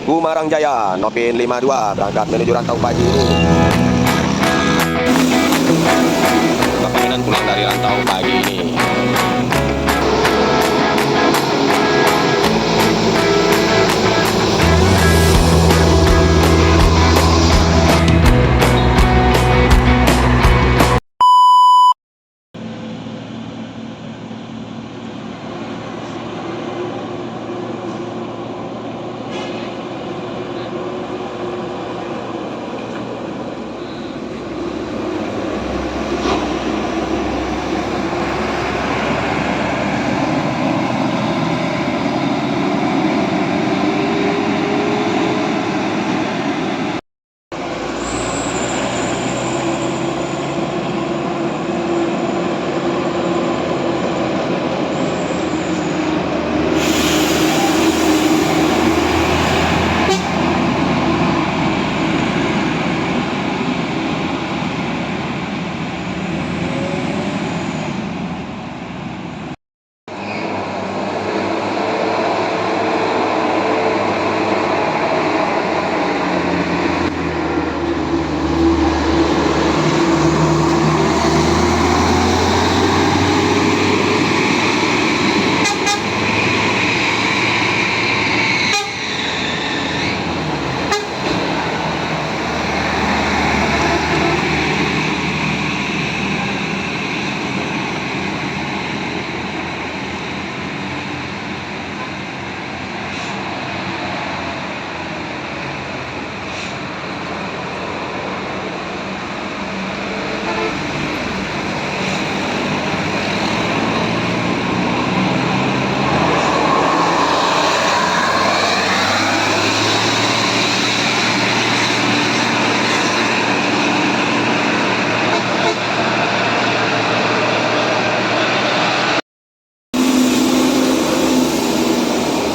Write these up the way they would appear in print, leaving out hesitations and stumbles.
Gumarang Jaya, Nopin 52 berangkat menuju Rantau pagi ini. Kepeminan pulang dari Rantau pagi ini.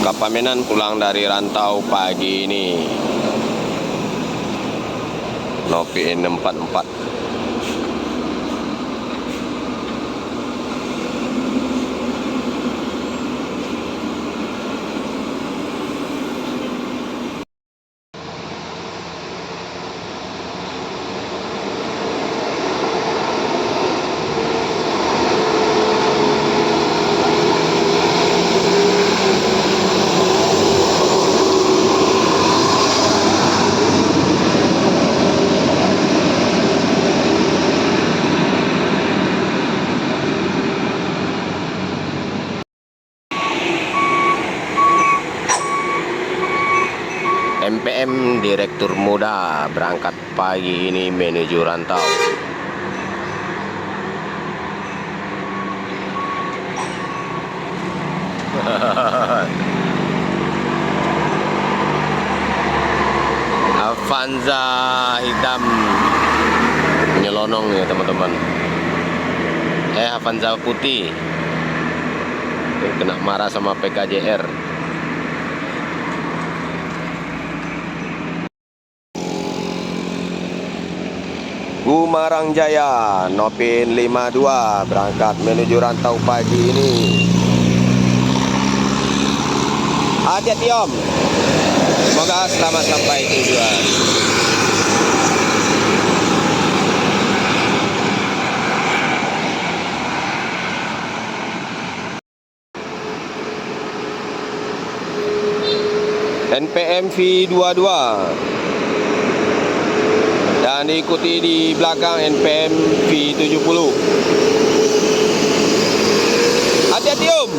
Kapamenan pulang dari Rantau pagi ini. Nopin 44. MPM Direktur Muda berangkat pagi ini menuju Rantau. Avanza hitam nyelonong ya teman-teman. Avanza putih kena marah sama PKJR. Gumarang Jaya, Nopin 52 berangkat menuju Rantau pagi ini. Hati-hati Om, semoga selamat sampai tujuan. NPM V22 dan diikuti di belakang NPM V70. Hati-hati Om.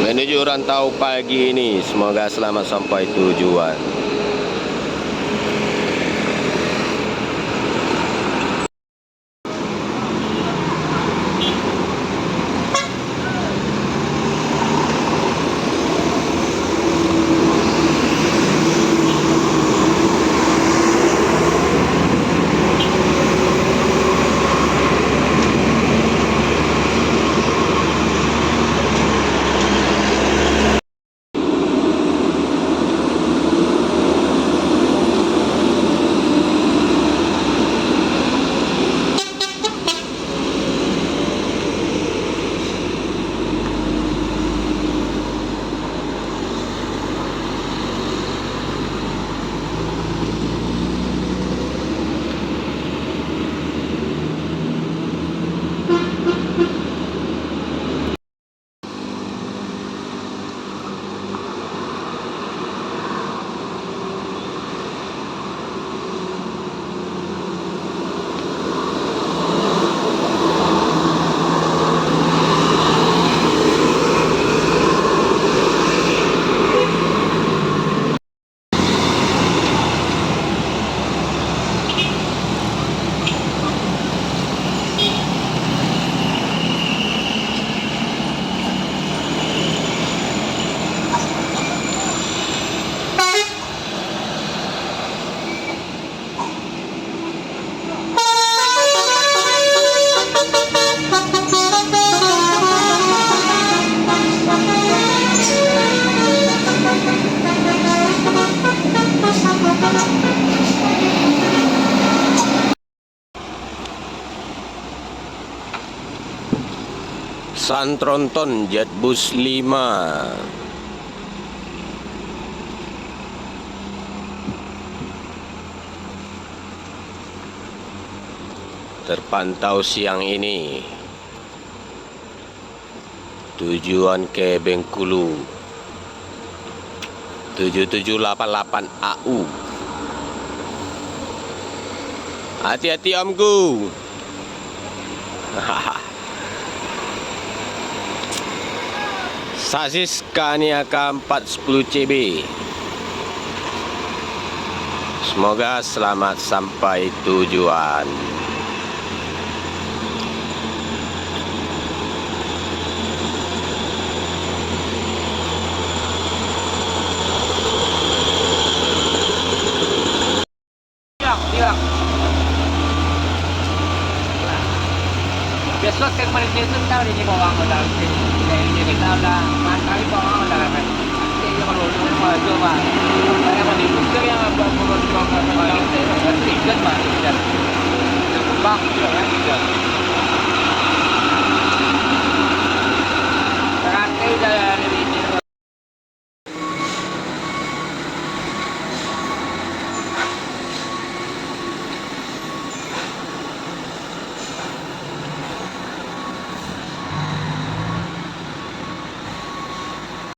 Menuju Rantau pagi ini, semoga selamat sampai tujuan. Santronton Jetbus 5. Terpantau siang ini. Tujuan ke Bengkulu 7788 AU. Hati-hati omku. Sasis Scania K410 CB. Semoga selamat sampai tujuan. Besok saya kemarin itu tahu dia bawa orang dalam sini. Dia kita lah, kali bawa orang dalam kan. Dia kalau lu mau jual mah, saya mau dibuka yang bawa jual kalau saya ikut mah. Bang, juga ya.